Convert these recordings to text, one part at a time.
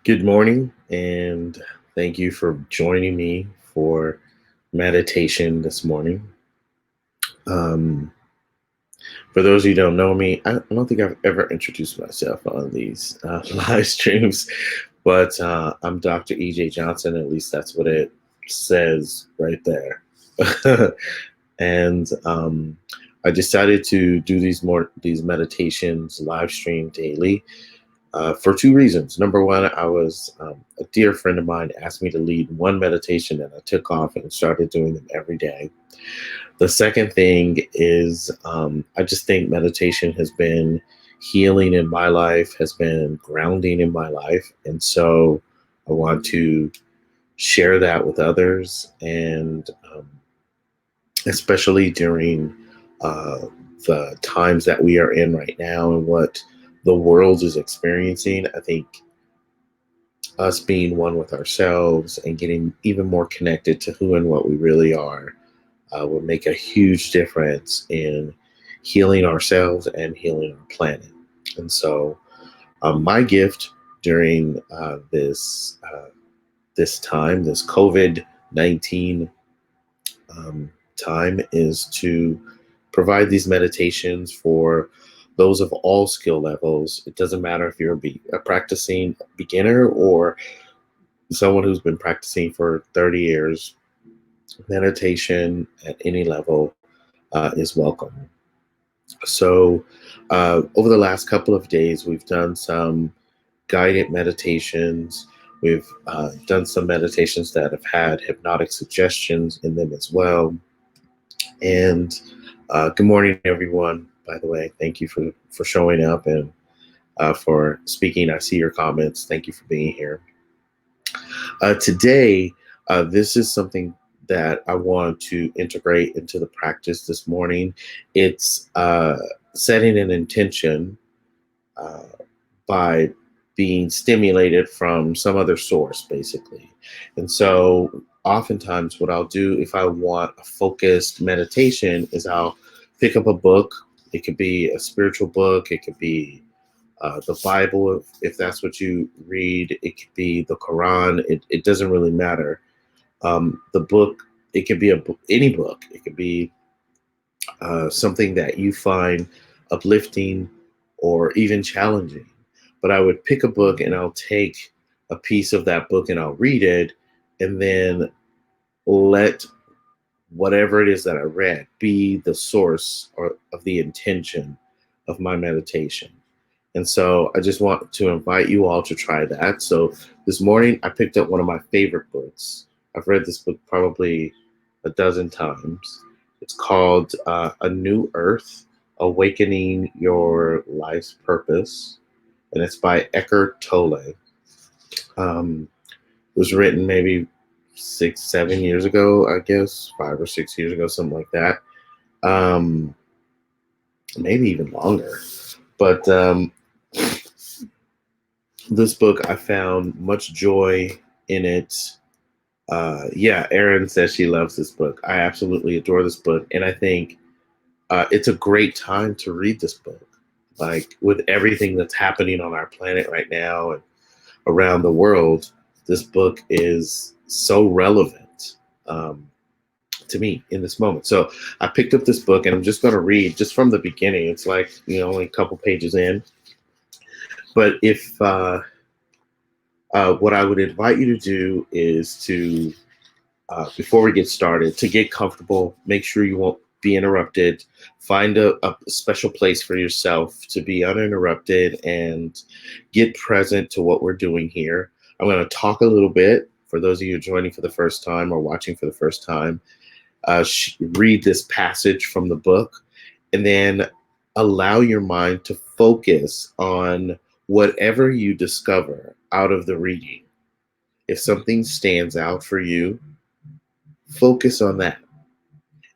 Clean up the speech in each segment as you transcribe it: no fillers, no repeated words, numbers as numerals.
Good morning, and thank you for joining me for meditation this morning. Um, for those of you who don't know me, I don't think I've ever introduced myself on these live streams, but I'm Dr. EJ Johnson. At least that's what it says right there. and I decided to do these meditations live stream daily for two reasons. Number one, a dear friend of mine asked me to lead one meditation, and I took off and started doing them every day. The second thing is I just think meditation has been healing in my life, has been grounding in my life, and so I want to share that with others, and especially during uh, the times that we are in right now and what the world is experiencing. I think us being one with ourselves and getting even more connected to who and what we really are will make a huge difference in healing ourselves and healing our planet. And so, my gift during this time, this COVID-19 time, is to provide these meditations for those of all skill levels. It doesn't matter if you're a practicing beginner or someone who's been practicing for 30 years. Meditation at any level is welcome. So, over the last couple of days, we've done some guided meditations. We've done some meditations that have had hypnotic suggestions in them as well. And good morning, everyone. By the way, thank you for showing up and for speaking. I see your comments. Thank you for being here. Today, this is something that I want to integrate into the practice this morning. It's setting an intention uh, by being stimulated from some other source, basically. And so, oftentimes, what I'll do if I want a focused meditation is I'll pick up a book. It could be a spiritual book, it could be the Bible, if that's what you read. It could be the Quran. It doesn't really matter. The book, it could be any book. It could be something that you find uplifting or even challenging. But I would pick a book and I'll take a piece of that book and I'll read it, and then let whatever it is that I read be the source or of the intention of my meditation. And so I just want to invite you all to try that. So this morning I picked up one of my favorite books. I've read this book probably a dozen times. It's called A New Earth, Awakening Your Life's Purpose. And it's by Eckhart Tolle. It was written maybe 6, 7 years ago, I guess, 5 or 6 years ago, something like that. Um, Maybe even longer. But this book, I found much joy in it. Yeah, Erin says she loves this book. I absolutely adore this book. And I think it's a great time to read this book. Like, with everything that's happening on our planet right now and around the world, this book is so relevant to me in this moment. So I picked up this book and I'm just going to read just from the beginning. It's like, only a couple pages in. But if what I would invite you to do is to, before we get started, to get comfortable, make sure you won't be interrupted, find a special place for yourself to be uninterrupted and get present to what we're doing here. I'm going to talk a little bit for those of you joining for the first time or watching for the first time. Read this passage from the book and then allow your mind to focus on whatever you discover out of the reading. If something stands out for you, focus on that.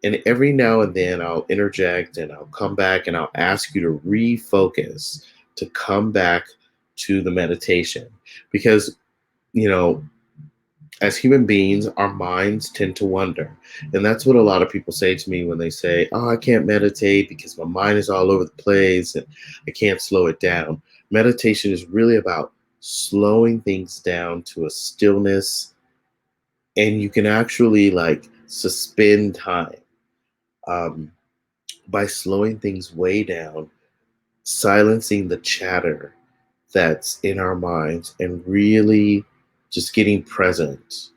And every now and then I'll interject and I'll come back and I'll ask you to refocus, to come back to the meditation. Because, as human beings, our minds tend to wander. And that's what a lot of people say to me when they say, "Oh, I can't meditate because my mind is all over the place and I can't slow it down." Meditation is really about slowing things down to a stillness, and you can actually like suspend time um, by slowing things way down, silencing the chatter that's in our minds, and really just getting present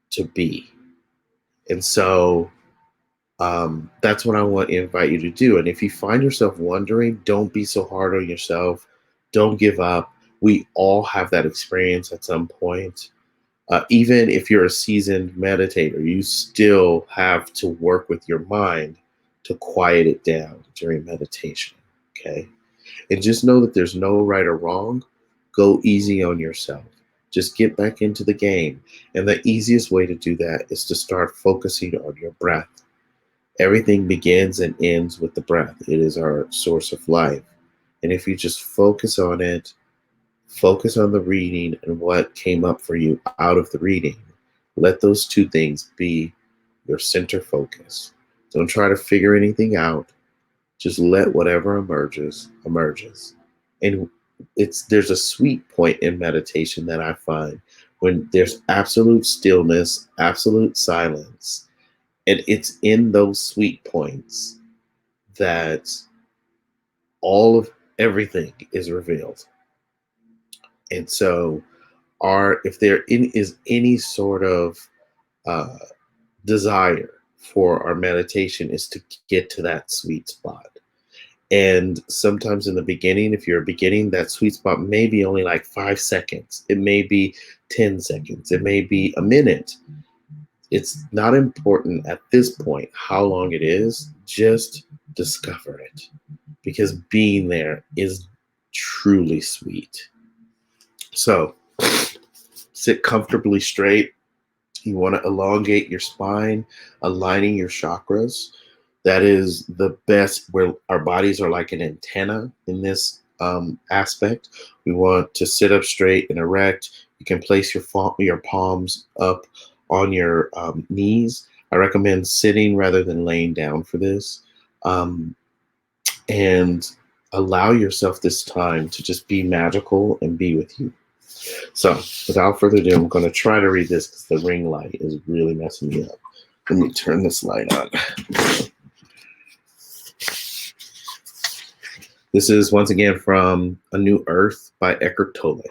to be. And so that's what I want to invite you to do. And if you find yourself wondering, don't be so hard on yourself. Don't give up. We all have that experience at some point. Even if you're a seasoned meditator, you still have to work with your mind to quiet it down during meditation. Okay. And just know that there's no right or wrong. Go easy on yourself. Just get back into the game. And the easiest way to do that is to start focusing on your breath. Everything begins and ends with the breath. It is our source of life. And if you just focus on it, focus on the reading and what came up for you out of the reading, let those two things be your center focus. Don't try to figure anything out. Just let whatever emerges, emerges. And there's a sweet point in meditation that I find when there's absolute stillness, absolute silence. And it's in those sweet points that all of everything is revealed. And so, if is any sort of uh, desire for our meditation, is to get to that sweet spot. And sometimes in the beginning, if you're beginning, that sweet spot may be only like 5 seconds. It may be 10 seconds. It may be a minute. It's not important at this point how long it is. Just discover it, because being there is truly sweet. So sit comfortably straight. You want to elongate your spine, aligning your chakras. That is the best, where our bodies are like an antenna in this aspect. We want to sit up straight and erect. You can place your palms up on your knees. I recommend sitting rather than laying down for this. And allow yourself this time to just be magical and be with you. So without further ado, I'm going to try to read this because the ring light is really messing me up. Let me turn this light on. This is once again from A New Earth by Eckhart Tolle.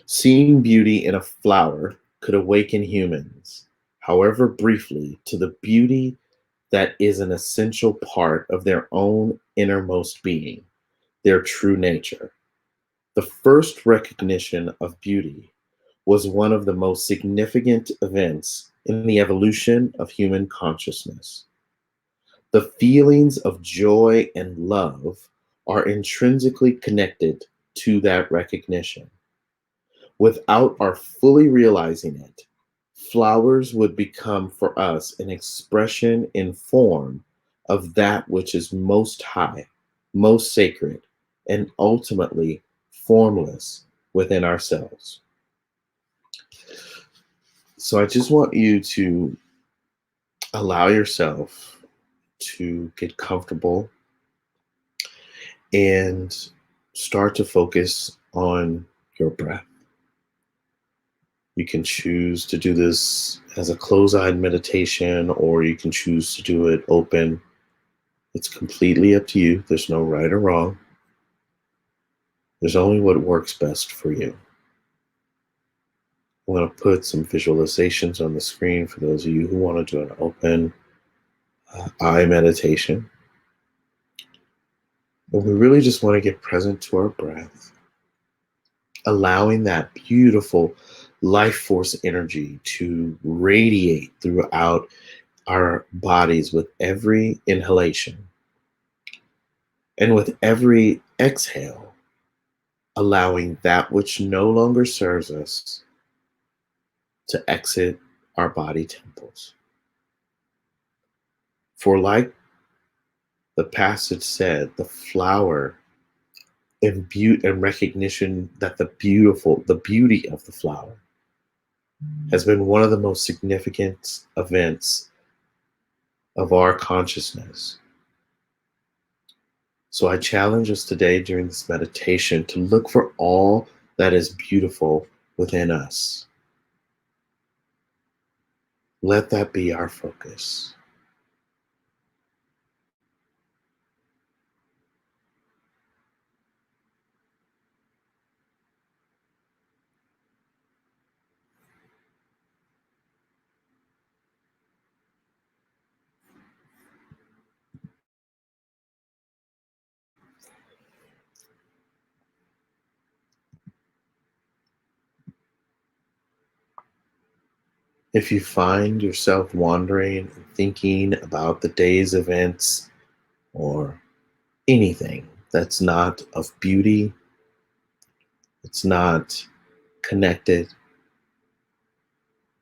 Seeing beauty in a flower could awaken humans, however briefly, to the beauty that is an essential part of their own innermost being, their true nature. The first recognition of beauty was one of the most significant events in the evolution of human consciousness. The feelings of joy and love are intrinsically connected to that recognition. Without our fully realizing it, flowers would become for us an expression in form of that which is most high, most sacred, and ultimately formless within ourselves. So I just want you to allow yourself to get comfortable and start to focus on your breath. You can choose to do this as a closed-eyed meditation, or you can choose to do it open. It's completely up to you. There's no right or wrong. There's only what works best for you. I'm going to put some visualizations on the screen for those of you who want to do an open eye meditation. But we really just want to get present to our breath, allowing that beautiful life force energy to radiate throughout our bodies with every inhalation. And with every exhale, allowing that which no longer serves us to exit our body temples. For like the passage said, the flower and recognition that the beauty of the flower has been one of the most significant events of our consciousness. So I challenge us today during this meditation to look for all that is beautiful within us. Let that be our focus. If you find yourself wandering and thinking about the day's events or anything that's not of beauty, it's not connected,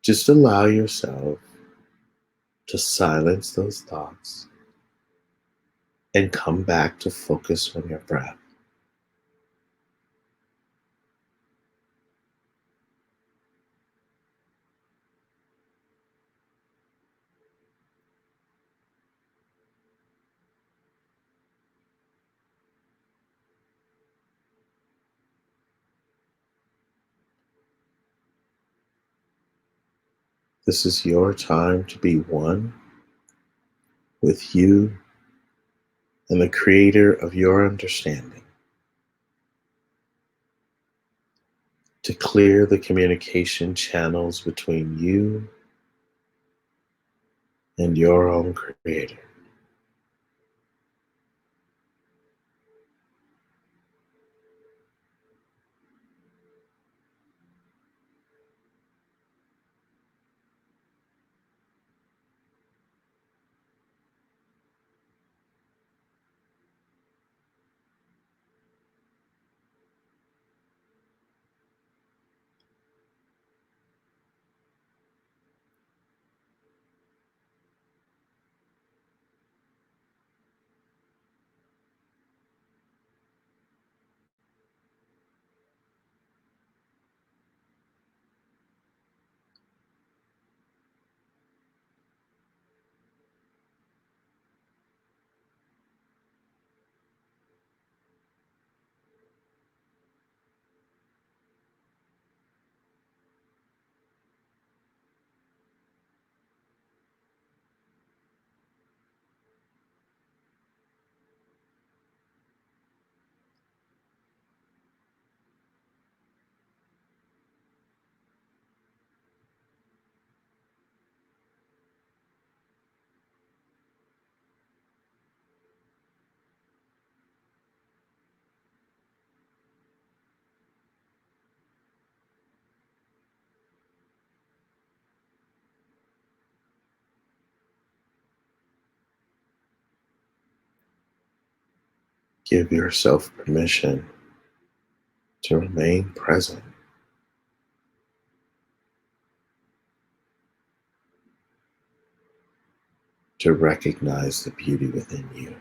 just allow yourself to silence those thoughts and come back to focus on your breath. This is your time to be one with you and the creator of your understanding, to clear the communication channels between you and your own creator. Give yourself permission to remain present, to recognize the beauty within you.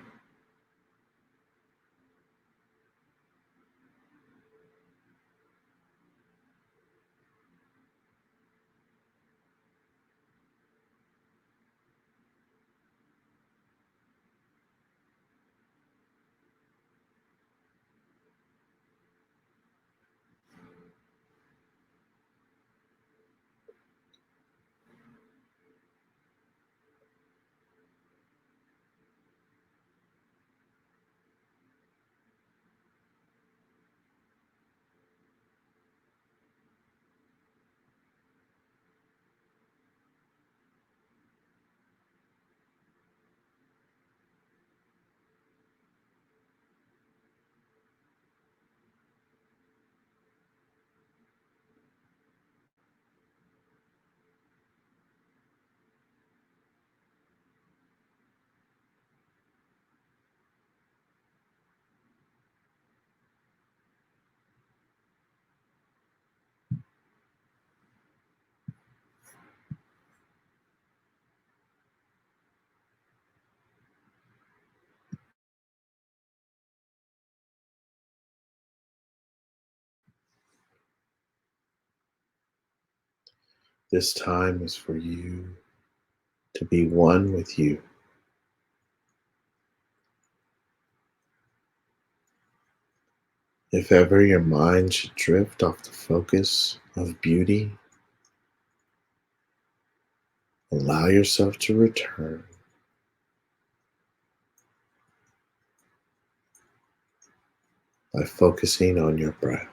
This time is for you to be one with you, If ever your mind should drift off the focus of beauty, allow yourself to return by focusing on your breath.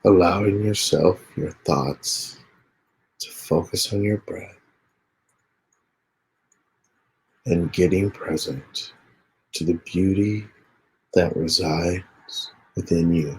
Allowing yourself, your thoughts, to focus on your breath and getting present to the beauty that resides within you.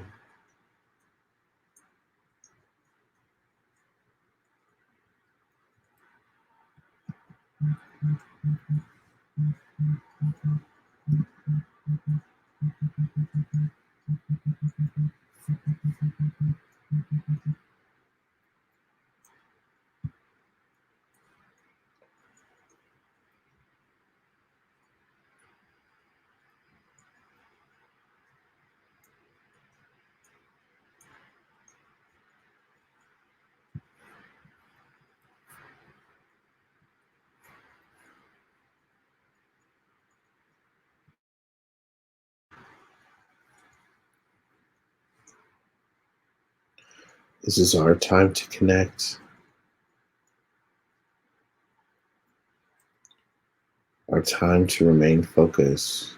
This is our time to connect, our time to remain focused.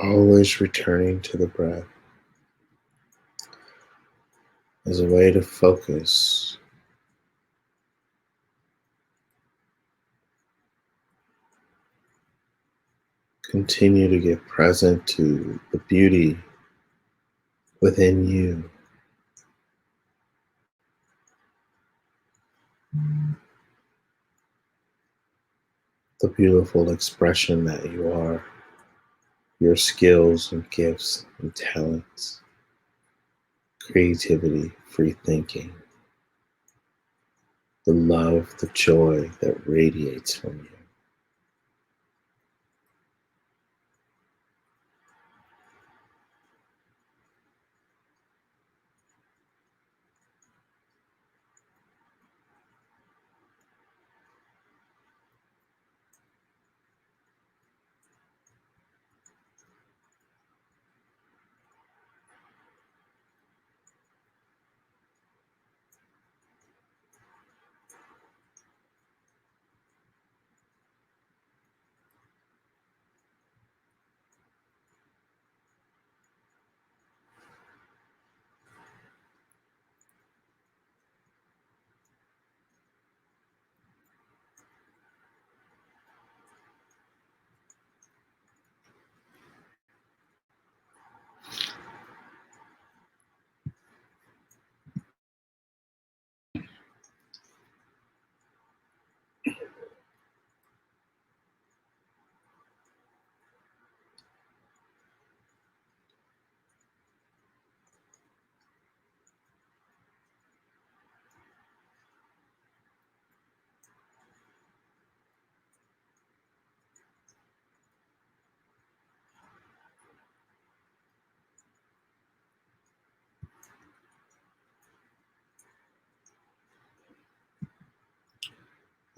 Always returning to the breath as a way to focus. Continue to get present to the beauty within you, the beautiful expression that you are, your skills and gifts and talents, creativity, free thinking, the love, the joy that radiates from you.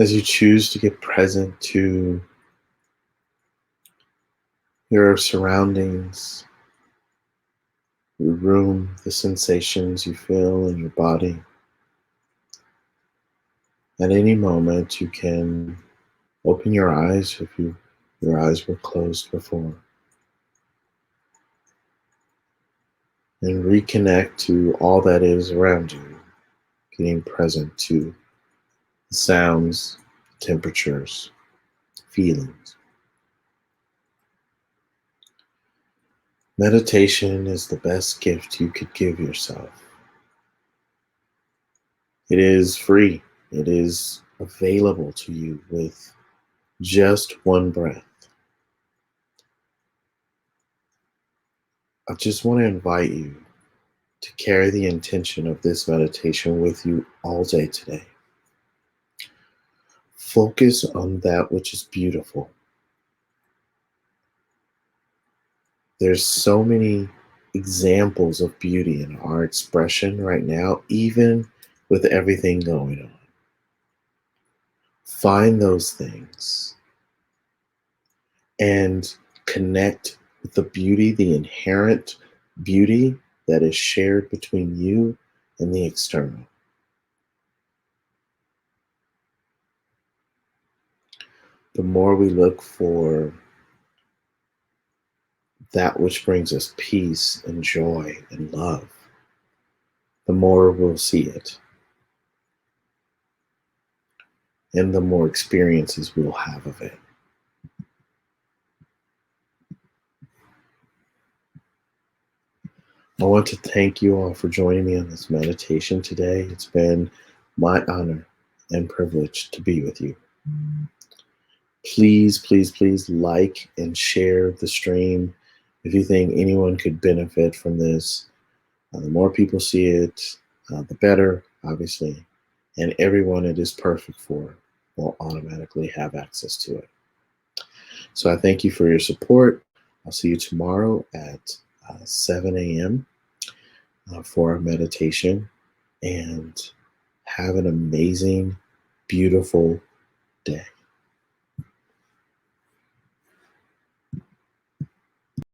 As you choose to get present to your surroundings, your room, the sensations you feel in your body, at any moment you can open your eyes if your eyes were closed before, and reconnect to all that is around you, getting present to the sounds, temperatures, feelings. Meditation is the best gift you could give yourself. It is free. It is available to you with just one breath. I just want to invite you to carry the intention of this meditation with you all day today. Focus on that which is beautiful. There's so many examples of beauty in our expression right now, even with everything going on. Find those things and connect with the beauty, the inherent beauty that is shared between you and the external. The more we look for that which brings us peace and joy and love, the more we'll see it, and the more experiences we'll have of it. I want to thank you all for joining me on this meditation today. It's been my honor and privilege to be with you. Please, please, please like and share the stream if you think anyone could benefit from this. The more people see it, the better, obviously. And everyone it is perfect for will automatically have access to it. So I thank you for your support. I'll see you tomorrow at 7 a.m. For our meditation. And have an amazing, beautiful day.